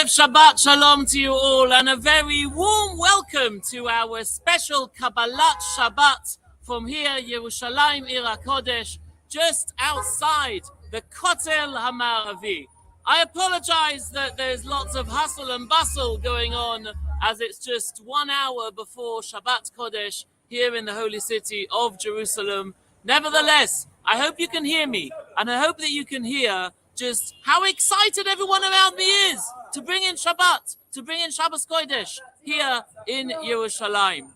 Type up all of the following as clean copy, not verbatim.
Shabbat Shalom to you all, and a very warm welcome to our special Kabbalat Shabbat from here, Yerushalayim Ir HaKodesh, just outside the Kotel Hamaravi. I apologize that there's lots of hustle and bustle going on, as it's just 1 hour before Shabbat Kodesh here in the holy city of Jerusalem. Nevertheless, I hope you can hear me, and I hope that you can hear just how excited everyone around me is to bring in Shabbat, to bring in Shabbos Kodesh here in Yerushalayim.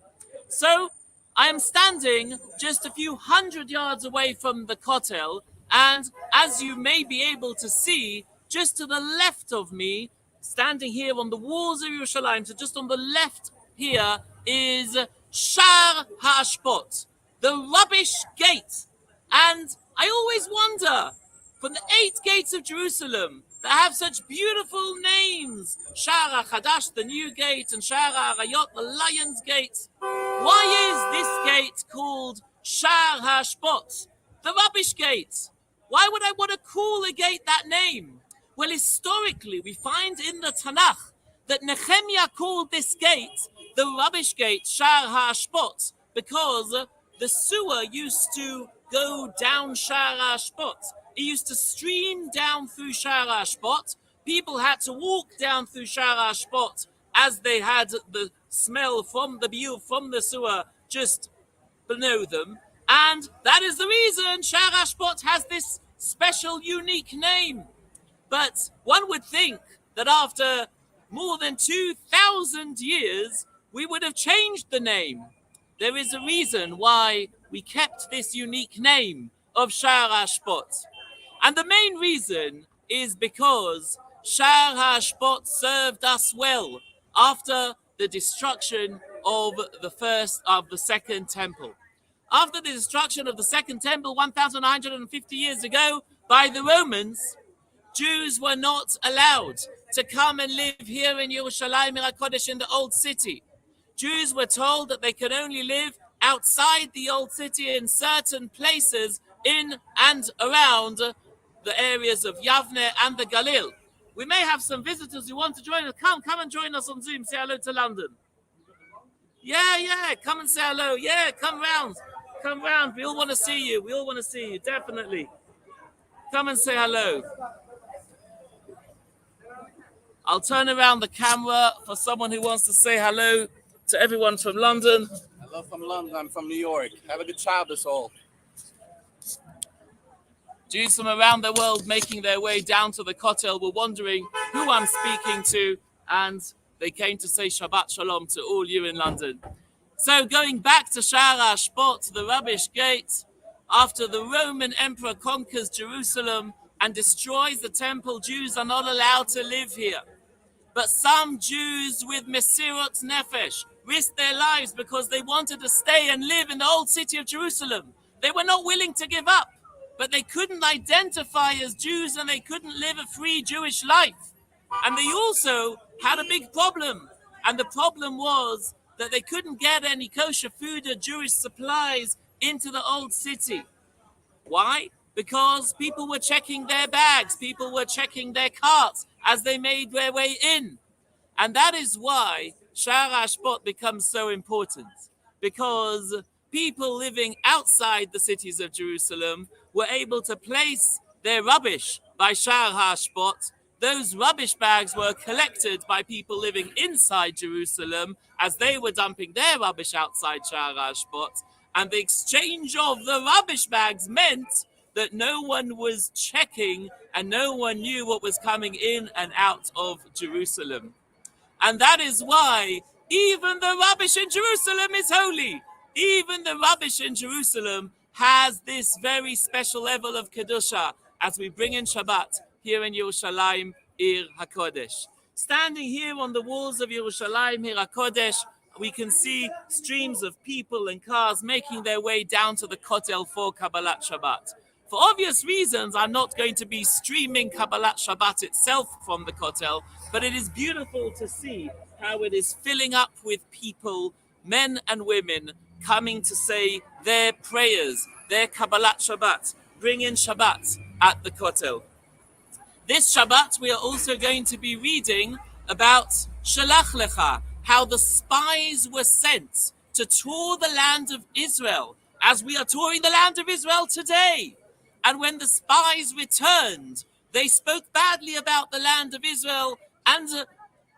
So I am standing just a few hundred yards away from the Kotel, and as you may be able to see, just to the left of me, standing here on the walls of Yerushalayim, so just on the left here is Shar HaAshpot, the rubbish gate. And I always wonder, from the 8 gates of Jerusalem that have such beautiful names, Shar HaChadash, the new gate, and Shar HaArayot, the lion's gate, why is this gate called Shar HaAshpot, the rubbish gate? Why would I want to call a gate that name? Well, historically, we find in the Tanakh that Nehemiah called this gate the rubbish gate, Shar HaAshpot, because the sewer used to go down Shar HaAshpot. It used to stream down through Shar HaAshpot. People had to walk down through Shar HaAshpot as they had the smell from the view from the sewer just below them. And that is the reason Shar HaAshpot has this special, unique name. But one would think that after more than 2,000 years, we would have changed the name. There is a reason why we kept this unique name of Shar HaAshpot. And the main reason is because Shar HaAshpot served us well after the destruction of the second temple. After the destruction of the second temple 1,950 years ago by the Romans, Jews were not allowed to come and live here in Yerushalayim Ir HaKodesh in the old city. Jews were told that they could only live outside the old city in certain places in and around the areas of Yavne and the Galil. We may have some visitors who want to join us. Come and join us on Zoom. Say hello to London. Yeah, come and say hello. Yeah, come round. We all want to see you. Definitely. Come and say hello. I'll turn around the camera for someone who wants to say hello to everyone from London. Hello from London. I'm from New York. Have a good Shabbos all. Jews from around the world making their way down to the Kotel were wondering who I'm speaking to, and they came to say Shabbat Shalom to all you in London. So going back to Shar HaAshpot, the rubbish gate, after the Roman emperor conquers Jerusalem and destroys the temple, Jews are not allowed to live here. But some Jews with Mesirot Nefesh risked their lives because they wanted to stay and live in the old city of Jerusalem. They were not willing to give up, but they couldn't identify as Jews and they couldn't live a free Jewish life. And they also had a big problem. And the problem was that they couldn't get any kosher food or Jewish supplies into the old city. Why? Because people were checking their bags, people were checking their carts as they made their way in. And that is why Shar HaAshpot becomes so important, because people living outside the cities of Jerusalem were able to place their rubbish by Shar HaAshpot. Those rubbish bags were collected by people living inside Jerusalem as they were dumping their rubbish outside Shar HaAshpot. And the exchange of the rubbish bags meant that no one was checking and no one knew what was coming in and out of Jerusalem. And that is why even the rubbish in Jerusalem is holy. Even the rubbish in Jerusalem has this very special level of Kedusha as we bring in Shabbat here in Yerushalayim Ir HaKodesh. Standing here on the walls of Yerushalayim Ir HaKodesh, we can see streams of people and cars making their way down to the Kotel for Kabbalat Shabbat. For obvious reasons, I'm not going to be streaming Kabbalat Shabbat itself from the Kotel, but it is beautiful to see how it is filling up with people, men and women, coming to say their prayers, their Kabbalat Shabbat, bring in Shabbat at the Kotel. This Shabbat, we are also going to be reading about Shelach Lecha, how the spies were sent to tour the land of Israel, as we are touring the land of Israel today. And when the spies returned, they spoke badly about the land of Israel, and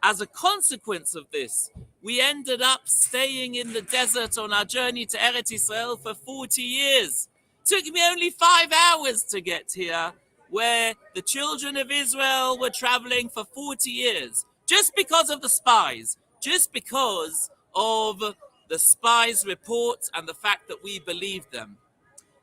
as a consequence of this, we ended up staying in the desert on our journey to Eretz Israel for 40 years. Took me only 5 hours to get here, where the children of Israel were traveling for 40 years, just because of the spies, just because of the spies' reports and the fact that we believed them.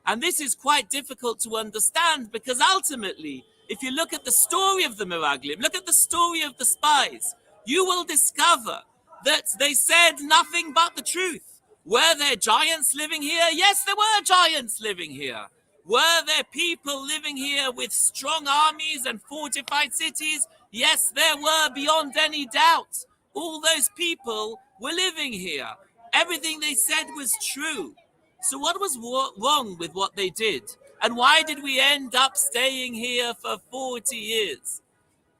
And this is quite difficult to understand, because ultimately, if you look at the story of the Meraglim, look at the story of the spies, you will discover that they said nothing but the truth. Were there giants living here? Yes, there were giants living here. Were there people living here with strong armies and fortified cities? Yes, there were, beyond any doubt. All those people were living here. Everything they said was true. So what was wrong with what they did? And why did we end up staying here for 40 years?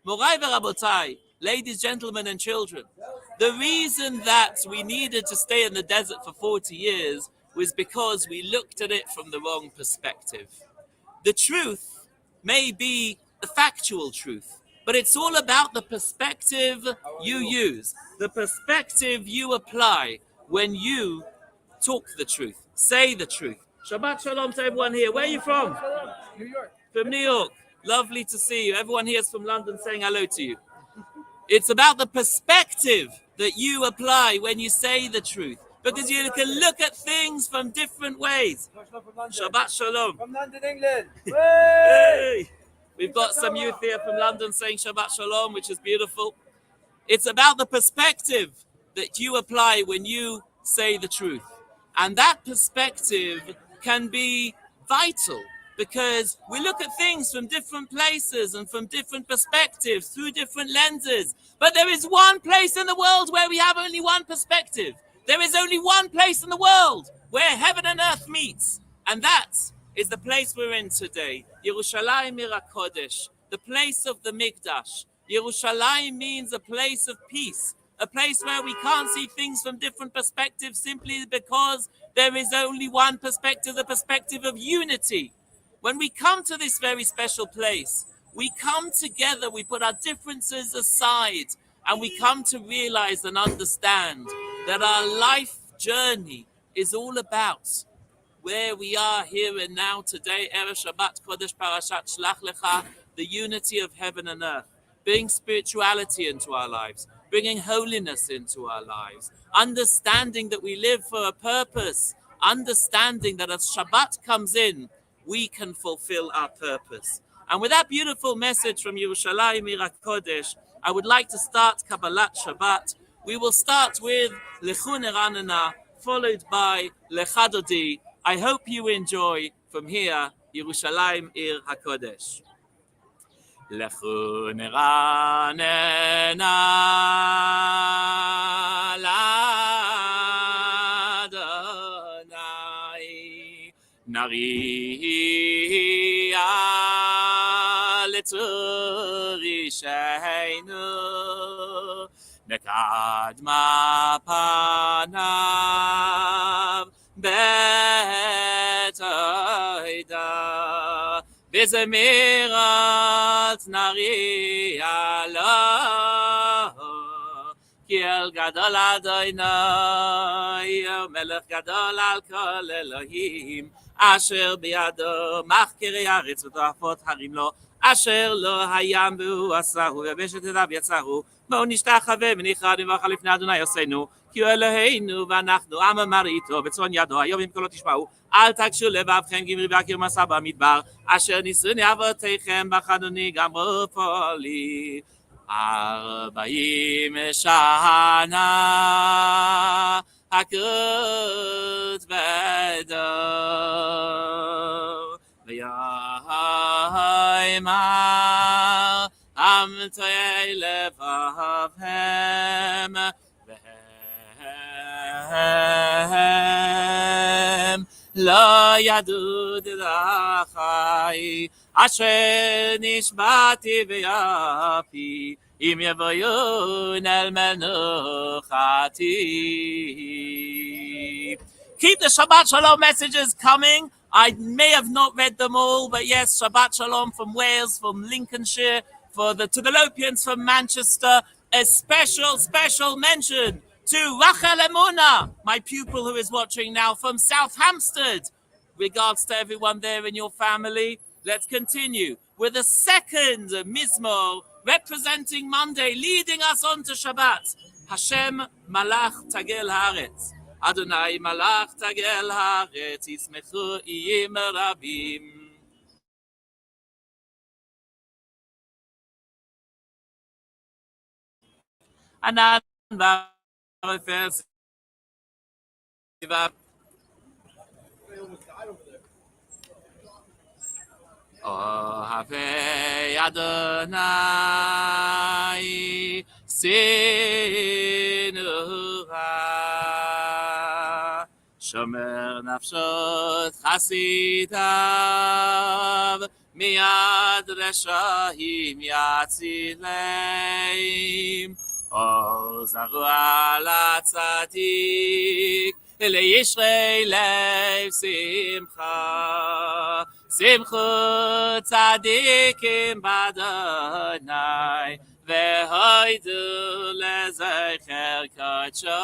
Morai v'rabotai, ladies, gentlemen, and children, the reason that we needed to stay in the desert for 40 years was because we looked at it from the wrong perspective. The truth may be the factual truth, but it's all about the perspective you use, the perspective you apply when you talk the truth, say the truth. Shabbat shalom to everyone here. Where are you from? New York. From New York. Lovely to see you. Everyone here is from London saying hello to you. It's about the perspective that you apply when you say the truth, because you can look at things from different ways. Shabbat shalom. From London, England. Hey! We've got some youth here from London saying Shabbat shalom, which is beautiful. It's about the perspective that you apply when you say the truth. And that perspective can be vital, because we look at things from different places and from different perspectives, through different lenses. But there is one place in the world where we have only one perspective. There is only one place in the world where heaven and earth meets. And that is the place we're in today. Yerushalayim Ir HaKodesh, the place of the Mikdash. Yerushalayim means a place of peace, a place where we can't see things from different perspectives, simply because there is only one perspective, the perspective of unity. When we come to this very special place, we come together, we put our differences aside, and we come to realize and understand that our life journey is all about where we are here and now today, Erev Shabbat Kodesh Parashat Shelach Lecha, the unity of heaven and earth, bringing spirituality into our lives, bringing holiness into our lives, understanding that we live for a purpose, understanding that as Shabbat comes in, we can fulfill our purpose. And with that beautiful message from Yerushalayim Ir HaKodesh, I would like to start Kabbalat Shabbat. We will start with Lecha Neranena, followed by Lecha Dodi. I hope you enjoy from here, Yerushalayim Ir HaKodesh. Lecha Neranena l'Adonai, Nariya l'Tzurishenu, Nekadma panav betoida, V'zemirat nariya lo, ki el gadol Adonai, melech gadol al kol Elohim, asher biyado machkirei haaretz v'to'afot harim lo, asher lo hayam v'hu asahu, yabeshet edav yatzahu, בואו נשתחווה ונכרע נברך לפני אדוני עושנו, כי הוא אלוהינו ואנחנו עם אמריתו בצאן ידו, היום אם קולו תשמעו, אל תקשו לבבכם גמרי בהכיר מסע במדבר, אשר ניסוני אבותיכם בחנוני גמרו פועלי. 40 שנה הכרות בדור, ויאמר עם תוהי לבבם, והם לא ידעו דרכי, אשר נשבעתי ביפי, אם יבואון אל מנוחתי. Keep the Shabbat Shalom messages coming. I may have not read them all, but yes, Shabbat Shalom from Wales, from Lincolnshire, to the Lopians from Manchester. A special mention to Rachel Emuna, my pupil who is watching now from South Hampstead. Regards to everyone there in your family. Let's continue with the second Mizmor representing Monday, leading us on to Shabbat. Hashem Malach Tagel Haaretz. Adonai Malach Tagel Haaretz. Yismechu Iyim Rabim. Anan Varefes. Ohavei Adonai Sinuha Shomer Nafshot Chasidav Miyad Reshahim Yatzileim Ozaru Ala Tzadik Leishrei Lev Simcha Simchu tzadikim b'Adonai v'hoidu lezecher kodsho.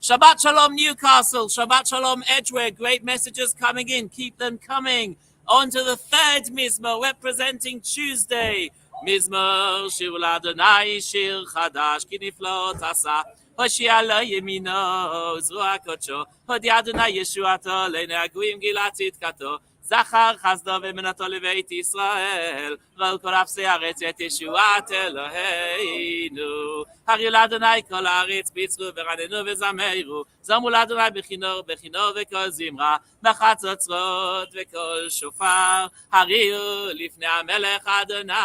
Shabbat Shalom Newcastle, Shabbat Shalom Edgware, great messages coming in, keep them coming. On to the third Mizmor representing Tuesday. Mizmor Shir L'Adonai Shir Chadash Ki Niflot Asa Hoshia Lo Yemino Zruach Kodsho Hodi Adonai Yeshuato Le'Ne'aguim Gilat Tzidkato Zachar Chazdo V'Emunato Leveit Yisrael Ra'u Kol Afsei Haaretz Et Yeshuat Eloheinu Haryu L'Adonai Kol Haaretz Bitzru V'Ranenu V'Zameru Zamu L'Adonai B'Chinor V'Kol Zimra B'Chatzotzrot V'Kol Shofar Haryu Lifnei HaMelech Adonai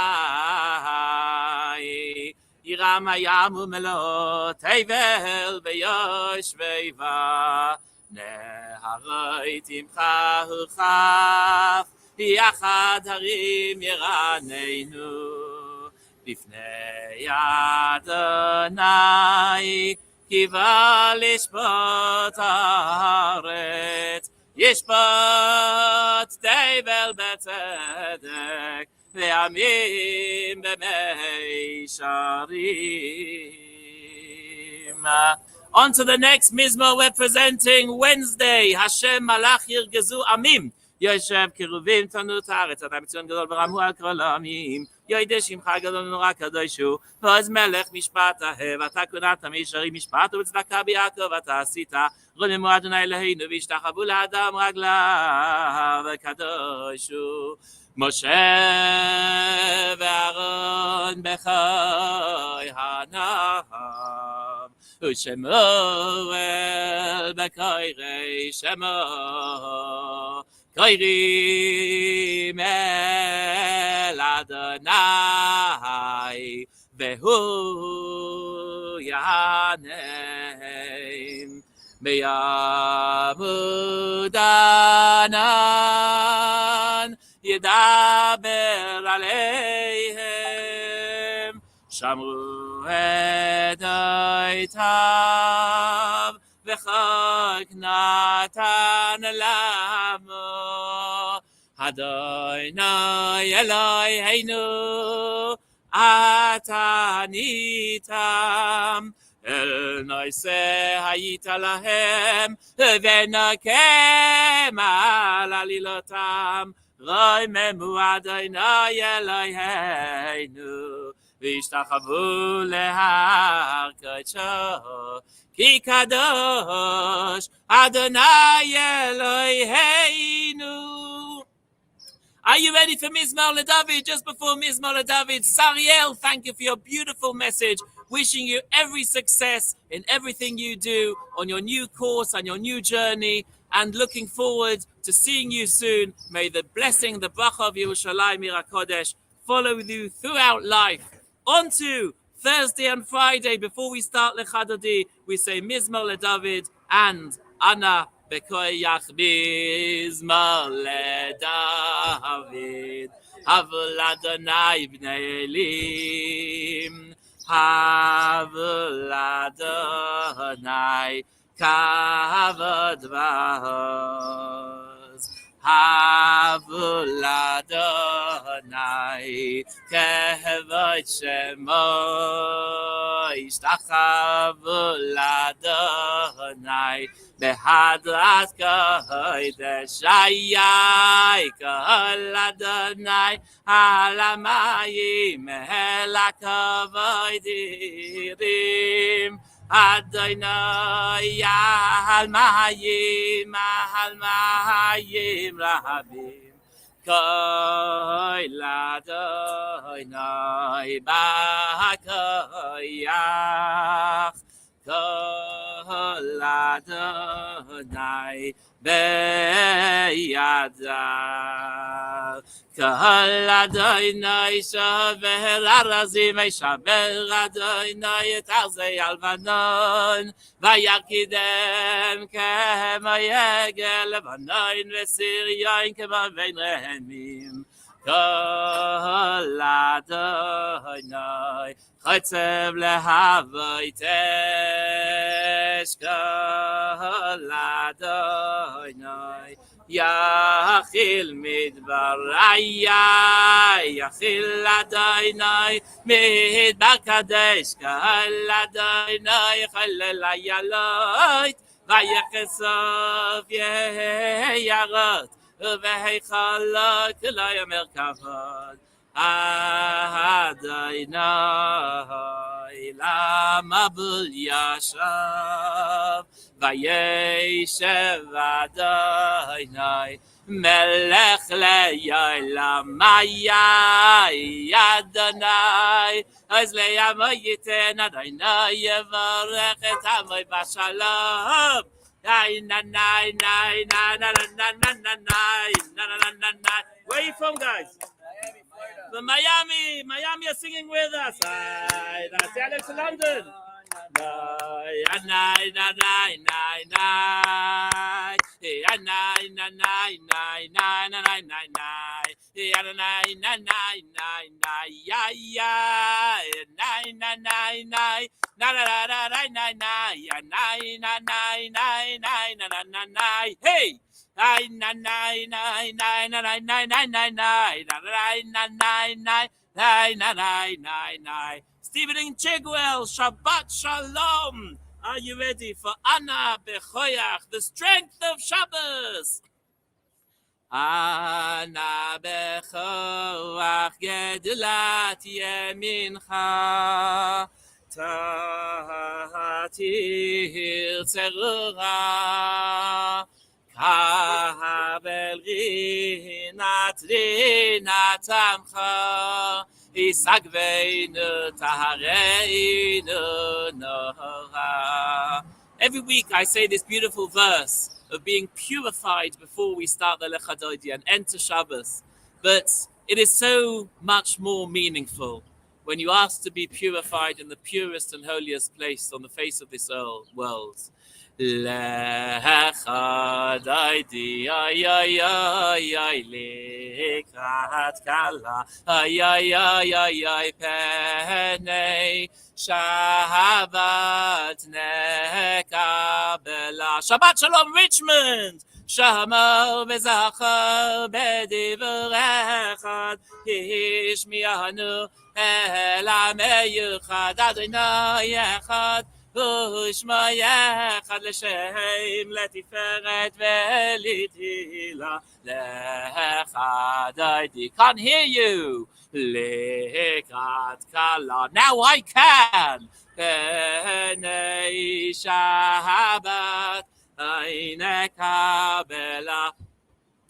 Yiram hayam u'melot tevel v'yoshveiva Neharoit imcha uchaf Yachad harim yiraneinu Lifnei Adonai Kiva lishpot haaretz Yishpot tevel b'tzedek Ve'amim b'meisharim. On to the next Mizmor representing Wednesday. Hashem Malach Yirgezu Amim. Yoshev Kiruvim Tanut Haaretz. Adam Tzion Gadol V'Ramu Al Kol Amim. Yoideh Shimcha Gadol Nora Kadoshu. V'oz Melech Mishpat Ahev. Ata Kunata Meisharim Mishpat U'Tzedaka B'Yakov. Ata Asita. Ronemu Adonai Eloheinu V'Yishtachavu L'Adam Raglav Kadoshu. Moshe v'Aaron b'choi hanav u'Shemuel b'koirei Shemo koirim el Adonai v'hu yaneim b'yamud anan ידבר עליהם, שמרו עדויותיו, וחוק נתן לעמו. אדוני אלוהינו, אתה עניתם, אל נושא היית להם, ונקם על עלילותם. רוממו אדוני אלוהינו והשתחוו להר קודשו כי קדוש אדוני אלוהינו. Are you ready for Mizmor LeDavid? Just before Mizmor LeDavid, Sariel, thank you for your beautiful message. Wishing you every success in everything you do on your new course and your new journey, and looking forward to seeing you soon. May the blessing, the bracha of Yerushalayim Ir HaKodesh follow you throughout life. On to Thursday and Friday, before we start Lecha, we say Mizmor LeDavid and Ana Bekoyach bizmor leDavid. Havul Adonai bnei Elim. Havul Adonai kavod v'hoz. Havul Adonai kevod shemo. Ishtachavu Adonai behadrat kodesh. Ayay kol Adonai alamayim el hakavod irim. Adonai al mayim rabim. Koil Adonai b'koyach. Koil Adonai b'yadav. Koil Adonai shaver arazim, shaver Adonai et arzei alvanon. Vayakidem kema yegel levanon v'siryon kema vein rehemim. Kol Adonai chotzev lehavitesh. Kol Adonai yachil midbar ayay. Yachil Adonai midbar kadesh. Kol Adonai chalel ayalot. Vayechesov yeyarot. V'heichalot lo yomer kavod. Adonai lamabul yashav. Vayeshev Adonai melech le'olam. Ayay Adonai oz le'amo yiten. Adonai yevorech et amo b'shalom. Where are you from, guys? From Miami. Miami are singing with us. That's Alex in London. Hey! Stephen and Chigwell, Shabbat Shalom. Are you ready for Anna Bechoyach, the strength of Shabbos? Anna Bechoyach Gedulat Yemincha Tahatir Tzerura Kabel Rinat Amcha Isagveinu Tahareinu Noha. Every week I say this beautiful verse of being purified before we start the Lecha and enter Shabbos. But it is so much more meaningful when you ask to be purified in the purest and holiest place on the face of this world. Lecha daidi ay ay ay ay lekhat kala ay ay ay ay ay penei Shabbat nekabela. Shabbat Shalom Richmond. Shamar v'zachar b'divrei echad hishmianu el ha'meyuchad Adonai echad Ushma yechad l'shem letiferet v'litila lechad daidi. Can't hear you. Lekat kala. Now I can. Penei Shabbat Eine Kabbalah.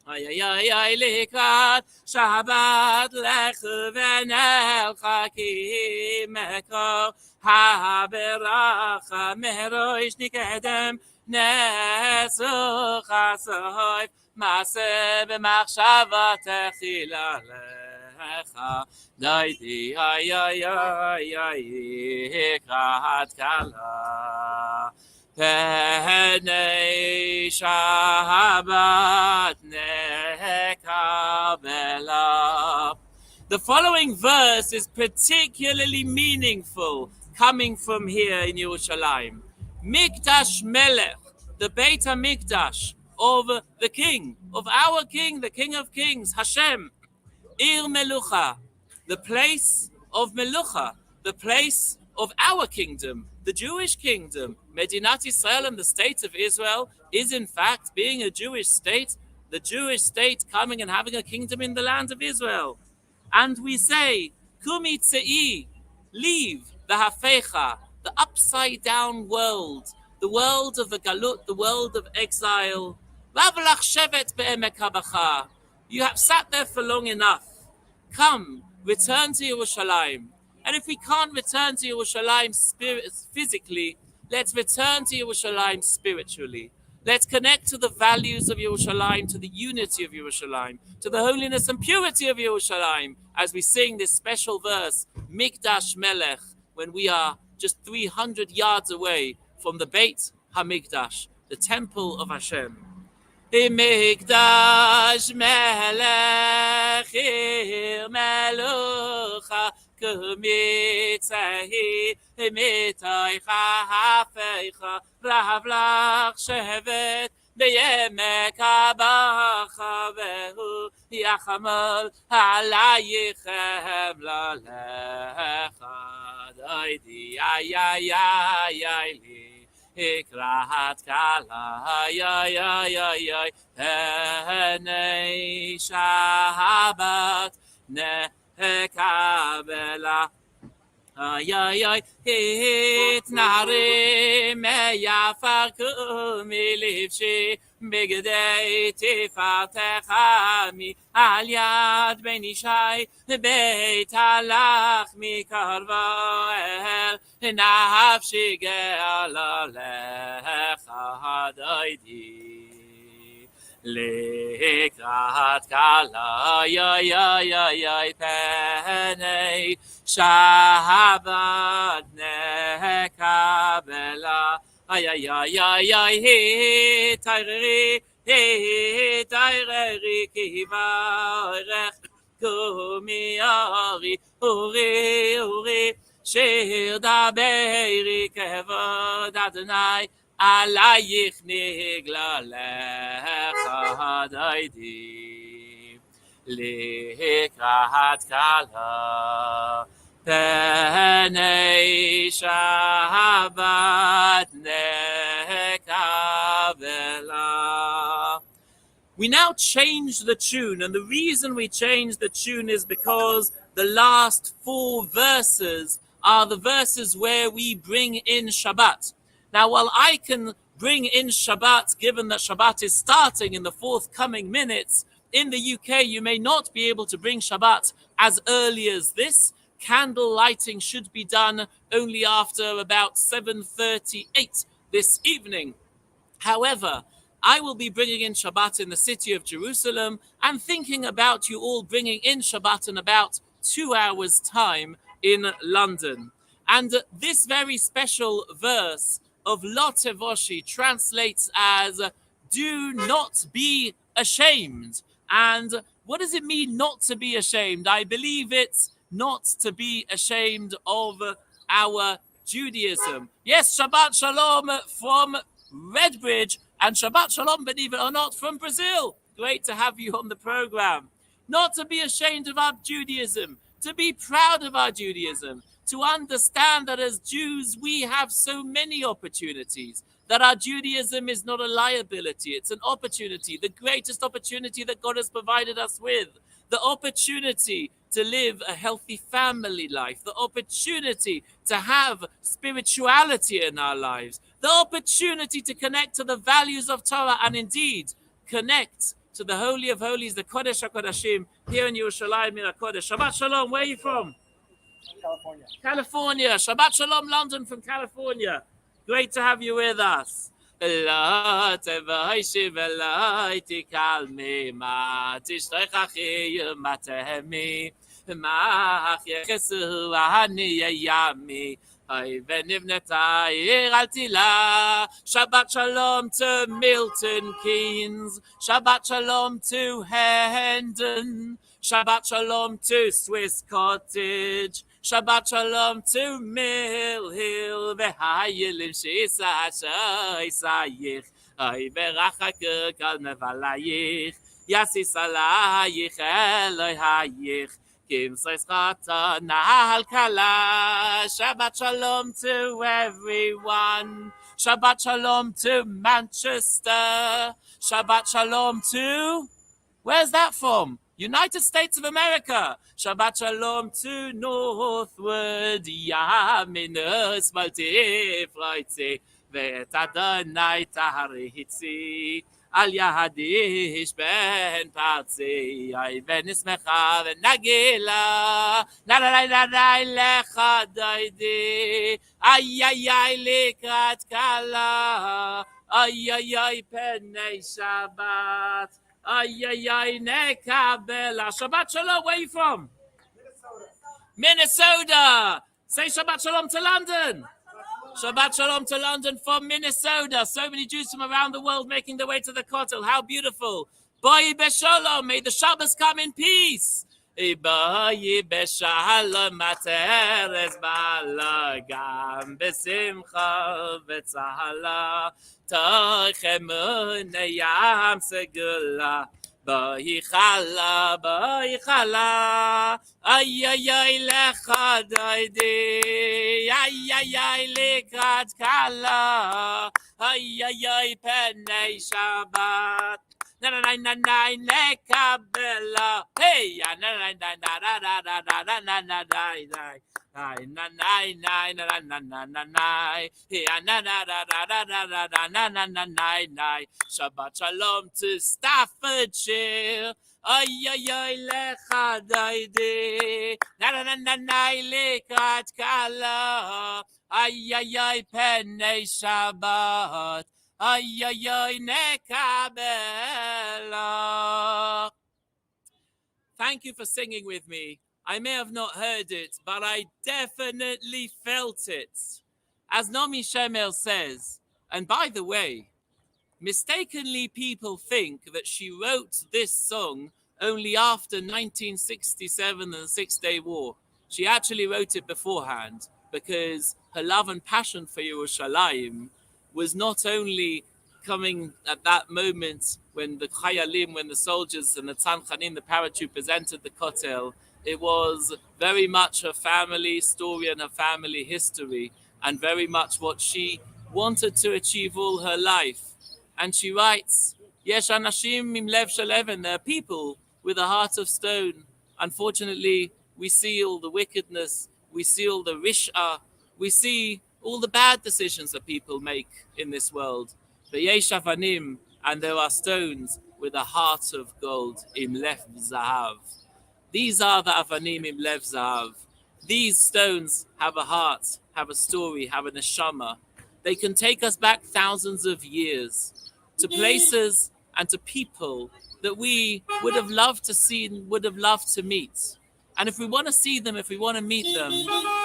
Ay ay ay ay lekat Shabbat lech v'nelcha ki mekor haberacha meroish nikedem nesuch asoif maseh b'machshava techila lecha daidi ay ay ay ay lekat kala. Penei Shabbat nekabela. The following verse is particularly meaningful coming from here in Yerushalayim. Mikdash Melech, the Beit HaMikdash of the King, of our King, the King of Kings, Hashem. Ir Melucha, the place of Melucha, the place of our kingdom, the Jewish kingdom. Medinat Israel and the state of Israel is in fact, being a Jewish state, the Jewish state coming and having a kingdom in the land of Israel. And we say, Kumi Tzei, leave the Hafecha, the upside down world, the world of the Galut, the world of exile. Vavlach Shevet be'emek habacha. You have sat there for long enough. Come, return to Yerushalayim. And if we can't return to Yerushalayim physically, let's return to Yerushalayim spiritually. Let's connect to the values of Yerushalayim, to the unity of Yerushalayim, to the holiness and purity of Yerushalayim, as we sing this special verse, Mikdash Melech, when we are just 300 yards away from the Beit HaMikdash, the temple of Hashem. Mikdash Melech Ir Melucha Kumitzahi Mitoicha Hafeicha Rav Lach Shevet Beyemek Habacha Vehu Yachamol Alayichem Lalecha Doidi Ay Ay Ay Ay Li Ikrat kala, ay, ay, ay, ay, ay, penei Shabbat nekabela, ay, ay, ay, itnarim meyafarku milivshi, bigdei tifartecha mi al yad ben ishai, beit halach mikarvo el, nafshi ge'ala lecha doidi. Lekrat kala, ay, ay, ay, ay, ay, penei Shabbat nekabela, ay, ay, ay, ay, ay, tayreri, kivarech, kumi ari, uri, shir daberi, kevod Adonai, alayich nigla lecha doidi. Lekrat kala, penei Shabbat nekabela. We now change the tune, and the reason we change the tune is because the last 4 verses are the verses where we bring in Shabbat. Now, while I can bring in Shabbat, given that Shabbat is starting in the forthcoming minutes, in the UK, you may not be able to bring Shabbat as early as this. Candle lighting should be done only after about 7:38 this evening. However, I will be bringing in Shabbat in the city of Jerusalem and thinking about you all bringing in Shabbat in about 2 hours' time in London. And this very special verse of Lo Tevoshi translates as, do not be ashamed. And what does it mean not to be ashamed? I believe it's not to be ashamed of our Judaism. Yes, Shabbat Shalom from Redbridge, and Shabbat Shalom, believe it or not, from Brazil. Great to have you on the program. Not to be ashamed of our Judaism, to be proud of our Judaism, to understand that as Jews we have so many opportunities, that our Judaism is not a liability, it's an opportunity, the greatest opportunity that God has provided us with, the opportunity to live a healthy family life, the opportunity to have spirituality in our lives, the opportunity to connect to the values of Torah, and indeed connect to the Holy of Holies, the Kodesh HaKodashim, here in Yerushalayim, in Kodesh. Shabbat Shalom, where are you from? California. Shabbat Shalom, London from California. Great to have you with us. Mach yechesu ani yami. Venivneta al tila. Shabbat shalom to Milton Keynes. Shabbat shalom to Hendon. Shabbat shalom to Swiss Cottage. Shabbat shalom to Mill Hill. V'hayilim she'isa sha'isayich. Ay verachak kal nevalayich. Yasis alayich Eloi hayich. Kim Chata Nahal Kala. Shabbat Shalom to everyone. Shabbat Shalom to Manchester. Shabbat Shalom to... Where's that from? United States of America. Shabbat Shalom to Northwood. Yaminus Maltifreitzi. Vet Adonai Taharihitzi. Al Yahadish ben Parzi, I Venismecha Nagila, Narai Lecha Daidi, ay Likrat Kala, ay Penei Shabbat, ay Nekabela. Shabbat Shalom, where are you from? Minnesota. Say Shabbat Shalom to London. Shabbat Shalom to London from Minnesota. So many Jews from around the world making their way to the Kotel. How beautiful. Boi Beshalom. May the Shabbos come in peace. Boi Beshalom Materes Bala Gam Besimcha Betzahala Tochemun Yam Segula Ba'ichala, ay lecha daidi, ay likrat kala, ay penei Shabbat, na nekabela, hey, na Shabbat Shalom to Staffordshire. Ay lecha daidi. Na likrat kala. Ay penei Shabbat. Ay nekabela. Thank you for singing with me. I may have not heard it, but I definitely felt it. As Nomi Shemel says, and by the way, mistakenly people think that she wrote this song only after 1967 and the Six-Day War. She actually wrote it beforehand because her love and passion for Yerushalayim was not only coming at that moment when the Chayalim, when the soldiers and the Tzanchanim, the paratroopers entered the Kotel. It was very much her family story and her family history, and very much what she wanted to achieve all her life. And she writes, Yesh anashim im lev shel even, there are people with a heart of stone. Unfortunately, we see all the wickedness, we see all the rish'ah, we see all the bad decisions that people make in this world. But yesh avanim, and there are stones with a heart of gold, im lev zahav. These are the avanim im lev zahav. These stones have a heart, have a story, have a neshama. They can take us back thousands of years to places and to people that we would have loved to see, would have loved to meet. And if we want to see them, if we want to meet them,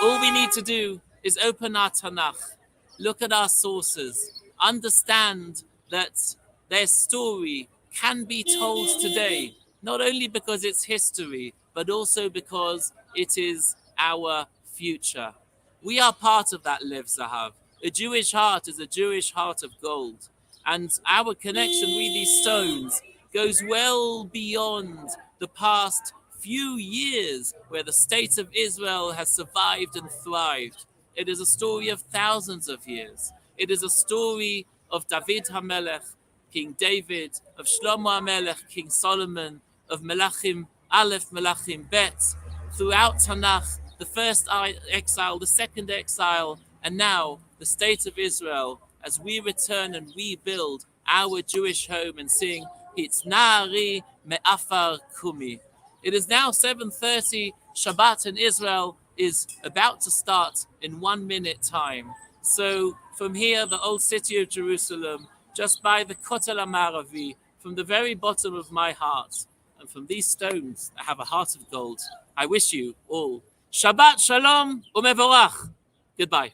all we need to do is open our Tanakh, look at our sources, understand that their story can be told today, not only because it's history, but also because it is our future. We are part of that Lev Zahav. A Jewish heart is a Jewish heart of gold. And our connection with these stones goes well beyond the past few years where the state of Israel has survived and thrived. It is a story of thousands of years. It is a story of David HaMelech, King David, of Shlomo HaMelech, King Solomon, of Melachim Aleph, Melachim Bet, throughout Tanakh, the first exile, the second exile, and now the state of Israel, as we return and rebuild our Jewish home and sing Hitznari Me'afar Kumi. It is now 7:30. Shabbat in Israel is about to start in 1 minute time. So from here, the old city of Jerusalem, just by the Kotel Amaravi, from the very bottom of my heart, and from these stones that have a heart of gold. I wish you all Shabbat Shalom Umevorach. Goodbye.